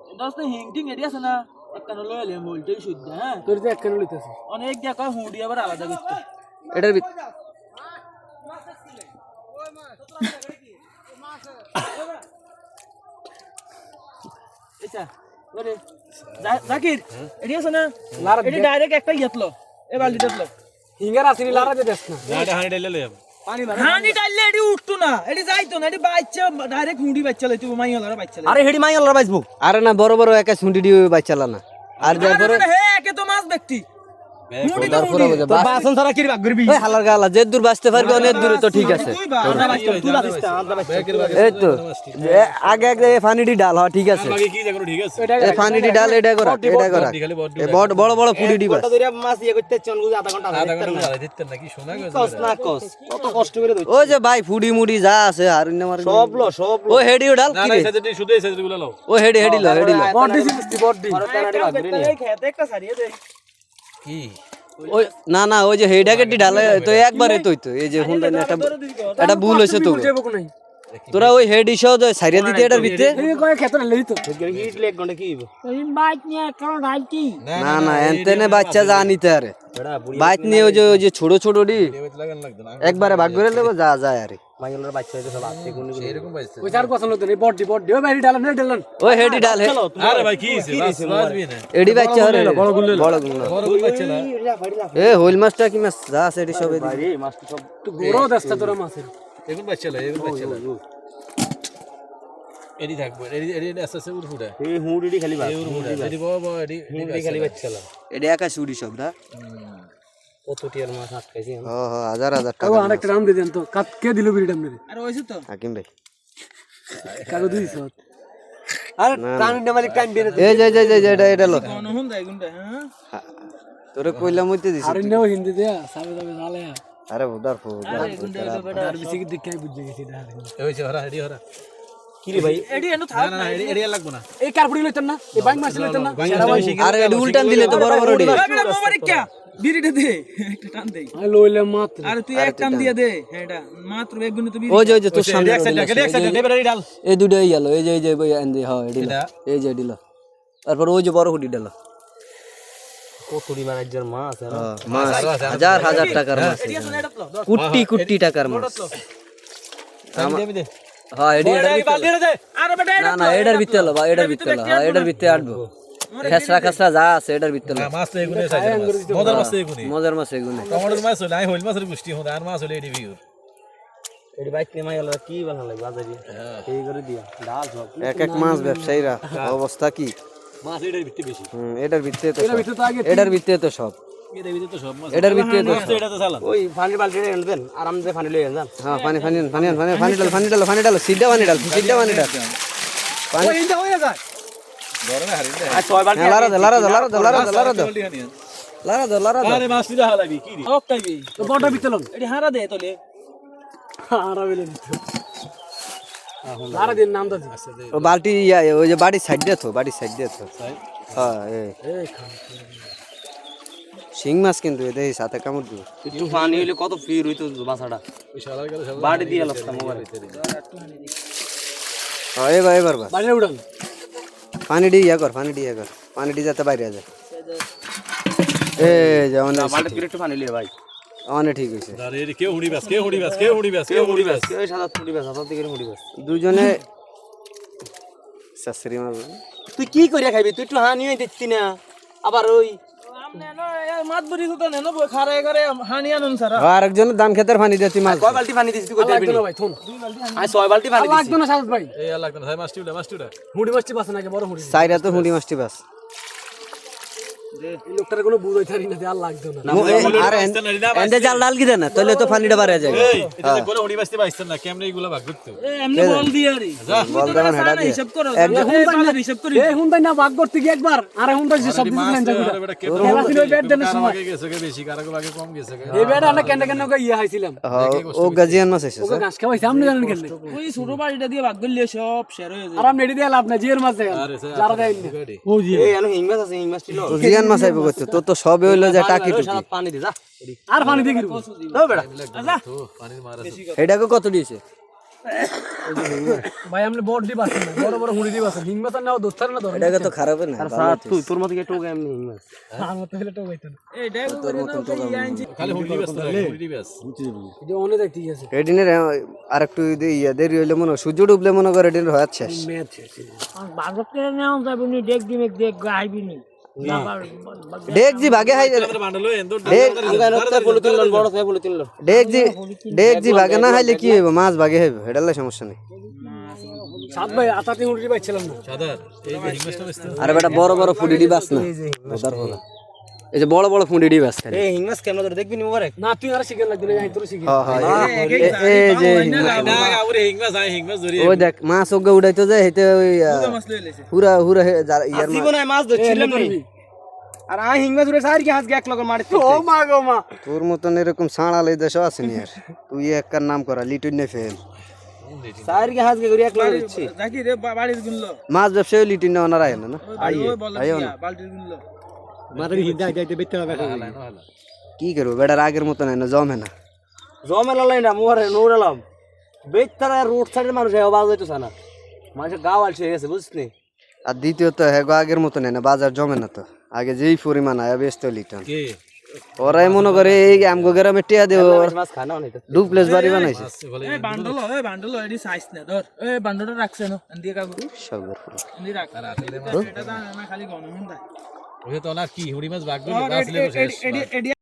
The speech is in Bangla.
দোস্ত হিংটিং এডি আছে না একখান লইলে মোলটাই শুদ্ধ হ্যাঁ তোর যে একখান লইতেছিস অনেক যা কয় হুঁড়ি আবার আলাদা করতে এটার আচ্ছা ওরে জাকির এডি আছে না এডি ডাইরেক্ট একটা ইয়াতলো এ বালতি দিতলো হিঙ্গার আসিনি লারা দে দেখ না গাড়ি হানি ডাইলে লই পানি মার হানি ডাইলে এডি উঠতো না এডি যাইতো না এডি বাচ্চা ডাইরেক্ট হুঁড়ি বাচ্চা লইতো মাইয়ালার বাচ্চা লইতো আরে হেডি মাইয়ালার বাইছবো আরে না বড় বড় একা শুন্ডি দি বাইচালা না আর যারপরে হে একে তো মাছ ব্যক্তি হুঁড়ি তো তারপরে হুঁড়ি তো বাসন ছাড়া কি ভাগ করবি ওই হালার গালা যে দূর বাঁচতে পারবি অনেক দূরে তো ঠিক আছে তুই বা আমরা বাচ্চা তুই বাচ্চা আমরা বাচ্চা এই তো আগে আগে পানিডি ডাল হ্যাঁ ঠিক আছে আগে কি জায়গা ঠিক আছে এই পানিডি ডাল এটা করা এই বড় বড় বড় পুডিডি বাস মাছ ইয়ে করতে চন আধা ঘন্টা আধা ঘন্টা জ্বালাই দিতেন নাকি শোনা গেছে কস না কস কত কষ্ট করে দই ওই যে ভাই ফুডি মুডি যা আছে আর অন্য মার সব ও হেডিও ডাল না কি না রে সাইজে শুধু এই সাইজে গুলো লাও ও হেডি লো বডি সিস্টি বডি খেতে একটা সারিয়ে দে কি ওই না না ওই যে হেডাকে ডালে তো একবারে তুই তো এই যে হুন্ডা এটা ভুল হইছে তো যাবো কোন তোরা ওই হেড ইসো সাইরিয়া দিতে এটার ভিতরে এই কয় ক্ষেত্রে লই তো হিট লেগ ঘন্টা কি হইব না না এনতেনে বাচ্চা জানিতে আরে বাইত নিয়ে ওই যে ছোট ছোট ডি লাগান লাগতো না একবারে ভাগ করে দেবো যা যায় আরে মাইগুলোর বাচ্চা হইছে সব আছে কোন এরকম পাইছে ওই চার কথা লইতে বডি বডি ও বাইরে ডালাম না ডালাম ওই হেডি ডাল আরে ভাই কি হইছে বাজবি না এডি বাচ্চা হরে বড় গুলো বড় গুলো বাচ্চা না এ হইল মাছটা কি মাছ যা আছে এডি সবে ভাই মাছটা সব তো গোরো দস্তা তোরা মাছের এখন বাচ্চা লা এখন বাচ্চা লা এডি থাকবো এডি আস্তে উড় ফুটা এই হুড়িডি খালি বাস এই উড় ফুটা এডি বাবা এডি হুড়িডি খালি বাচ্চা লা এডি একা সুড়ি সব না কত টিয়ার মাছ আটকাইছি ও হাজার হাজার ও টাকা আরেকটা নাম দিয়ে দেন তো কাট কে দিল বিড়ি আমনে আর হইছে তো হাকিম ভাই কাগজ দিছ আরে টানি না মালিক টাইম বেরে এই যে এটা লো কোন হুন দাই গুন্ডা হ্যাঁ তোরে কইলাম হইতে দিছি আরে নেও হিন্দি দেয়া সাবে সাবে জালে আরে উদার ফো আরে গুন্ডা তো বেটা আর বেশি কি দেখাই বুঝে গেছি না এই হইছে হরা এডি হরা কি রে ভাই এডি এনো না থাক না এডি লাগবো না এই কারপুড়ি লইতেন না এই বাইক মাছ লইতেন না আরে এডি উল্টান দিলে তো বড় বড় ডি বেটা মোবারক কে বিড়িটা দে একটা টান দে আমি লইলে মাত্র আরে তুই এক টান দিয়ে দে এটা মাত্র এক গুণ তো বিড়ি ওই যে তোর সামনে এক সাইড নেবে এডি ডাল এই দুটোই গেল এই যে এন্দি হ্যাঁ এডি এই যে এডি তারপর ওই যে বড় হুডি ডাল কতড়ি মানাজ্জার মাছ মাছ হাজার হাজার টাকার মাছ এডি আছে না এটা তো কুটি টাকার মাছ দেবি দে হ্যাঁ এডি দে আরে বেটা না না এটার ভিতরে লবা এটার ভিতরে হ্যাঁ এটার ভিতরে আটবো খেসরা যা আছে এটার ভিতরে মাছ তো এগুনে সাইজে মজার মাছ তো এগুনে মজার মাছ এগুলো টমেটোর মাছ হইলে হইল মাছের গুষ্টি হতে আর মাছ হইলে এডি ভিউর এডি বাইক নিয়ে মাইলা কি বানা লাগে বাজারে এই করে দিয়া ডাল সব এক মাছ ব্যবসায়ীরা অবস্থা কি মাছ এটার ভিত্তি বেশি এটার ভিতরে তো এর ভিতরে তো আগে এটার ভিতরে তো সব এটার ভিতরে তো সব মাছ এটার ভিতরে তো এটা তো চালান ওই পানি বালতি এনে দেন আরাম দিয়ে পানি লই যান হ্যাঁ পানি ডাল সিদ্ধা পানি ডাল পানি ওই ইন্দা হয়ে যায় গরমে হারিন দে আর ছয় বালতি লারা দে আরে মাছ দিরা হালাবি কি রে ওক তাইবি তো বড় ভিতরে লন এডি হারা দে তোলে আরা বেলে ভিতরে লারা দিন নাম দাদি ও বালতি ওই যে বাড়ির সাইড দিয়ে তো হ্যাঁ এই শিং মাছ কিন্তু এদের সাথে কামড় দিব একটু পানি হইলে কত ফির হইতো বাসাটা শালা গেল শালা বাড়ি দিয়ে লস্তা মোবাইল হ্যাঁ এবার বাস বাড়ি উড়ান পানি ডি পানি ডি যাতে বাইরে যায় এই যে বাড়ি দিয়ে একটু পানি লিয়ে ভাই অনেক ঠিক হয়েছে আরে এডি কেউ হুড়ি বাস ওই সাদা ফুটি বাস সাদা দিকে ফুটি বাস দুজনে শাশুড়ি মারবে তুই কি করিয়া খাবি তুই একটু হানি হই দিচ্ছি না আবার ওই আমনে না মাত বড়ি তো নেন বই খারে করে হানি আনুন সারা আর একজনের ধান খেতের পানি দিয়ে তুই মাছ কয় বালতি পানি দিছিস তুই কই দিবি না ভাই থুন আমি 6 বালতি পানি দিছি লাগতো না সাদত ভাই এই আর লাগতো না ভাই মাছটি উড়া হুডি মাছটি বাস না বড় হুডি সাইরা তো হুঁড়ি মাছটি বাস এই লোকটার কোনো বুঝাই থারি না আর লাগতো না আর এন্ডে জাল ডাল কি দেন তাহলে তো পানিটা বাড়ে যায় এই এটা যে বলে হুড়ি বাসতে পাইছেন না কেমনে এগুলা ভাগ করতে এ এমনি বল দিয়া রে বল দেন হেডা দিয়ে হিসাব করো হিসাব করি এই হুনদাই না ভাগ করতে গিয়ে একবার আরে হুনদাই সব দিন লেন যাবে বেটা কে খেলা ছিল ওই ব্যাট দেন সময় আগে গেছে বেশি কারাকে ভাগে কম গেছে এই ব্যাট আমরা কেন কেন ইয়া হাইছিলাম ও গাজিয়ান মাছ এসে ওকে ঘাস খাওয়াইছে আপনি জানেন কেন ওই ছোট বাড়িটা দিয়ে ভাগ করলে সব শেয়ার হয়ে যায় আর আমি এডি দিয়ে লাভ না জিয়ের মাছ দেন যারা দেন ও জি এই আনো হিং মাছ আছে হিং মাছ ছিল জিয়ান মাছ আইব করতে তো সবে হইলো যে টাকি টুকি পানি দে যা আর পানি দিয়ে গিরু ও বেটা তো পানির মার আছে এটাকে কত দিয়েছে ভাই আপনি বড় ডিপ আছে না বড় বড় হুড়ি ডিপ আছে হিং মাছ নাও দোস্তার না ধরে এটাকে তো খারাপ না আর স্যার তুই তোর মতো টোকা এমনি হিং মাছ আমার তো হলে তো হইতো না এই দেখো তোর মতন তো খালি হুড়ি ব্যস্ত হুড়ি ব্যস্ত যে অনেক দেখ ঠিক আছে এদিনের আর একটু ইয়া দেরি হইলে মনে হয়, সূর্য ডুবলে মনে করে এদিন হয় শেষ। ম্যাচ বাজারে নেওয়া যাবে নি দেখ দিন দেখ আইবি নি দেখজি ভাগে হাই বান্ডল হই এন্ড বলে তিনলো বড় থেকে বলে তিনলো দেখজি ভাগে না হাইলে কি হইব, মাছ ভাগে হইব, এটালে সমস্যা নেই। সাত ভাই আতাতে হুড়ি ডিপ পাইছিলাম না সাদার এই যে হিংমাসটা ব্যস্ত আরে বেটা বড় বড় ফুডি ডিবাস না, এই যে বড় বড় ফুডি ডিবাস খালি। এই হিং মাছ কেমন ধরে দেখবি নি মোবারক না তুই আর শিখে লাগবে না তোর শিখে এই যে না আউরে হিংমাস ধরি ওই দেখ মাছ ওগে উড়াইতো যায় হেতে ওই মাছ লয়ে লেছে পুরা পুরা ইয়ার মাছ। জীবনে মাছ ধরছিলাম নি আর আই হিং মাছ ধরে সারি কি হাত এক লগর মারি ও মা গো মা তোর মতন এরকম সাঁড়াল এই দেশে আছে নি আর, তুই একটার নাম করা লিটুন নে ফেল। সারি কি হাত করে এক লগর দিচ্ছি জাকির রে বাড়ির গুনলো মাছ ব্যবসায়ী লিটুন না ওনারা আয় না ওই বল দিয়া বালতির গুনলো মাথায় হিং দাই দাইতে বেতে হবে কি করবো বেটার আগের মতন হয় না, জমে না। জমেলা লাই না মোরে নৌরালাম বেতারা রোড সাইডের মানুষ এ বাজ হইতো না মানুষের গাও আলছে গেছে বুঝছিস নি আর দ্বিতীয়ত হ্যাঁ আগের মতন হয় না, বাজার জমে না তো, আগে যেই পরিমাণ আয় ব্যস্ত লিটন কে ওরাই মনে করে এই আমগো গ্রামে টিয়া দেব মাছ খানা অনেক ডুপ্লেস বাড়ি বানাইছে বলে এই বান্ডল এডি সাইজ না ধর এই বান্ডলটা রাখছে না এন্দি কাগু সব এন্দি রাখ এটা না খালি গণ হুন্ডা ওই তো না কি হুড়ি মাছ ভাগ করে বাস লেবো শেষ এডি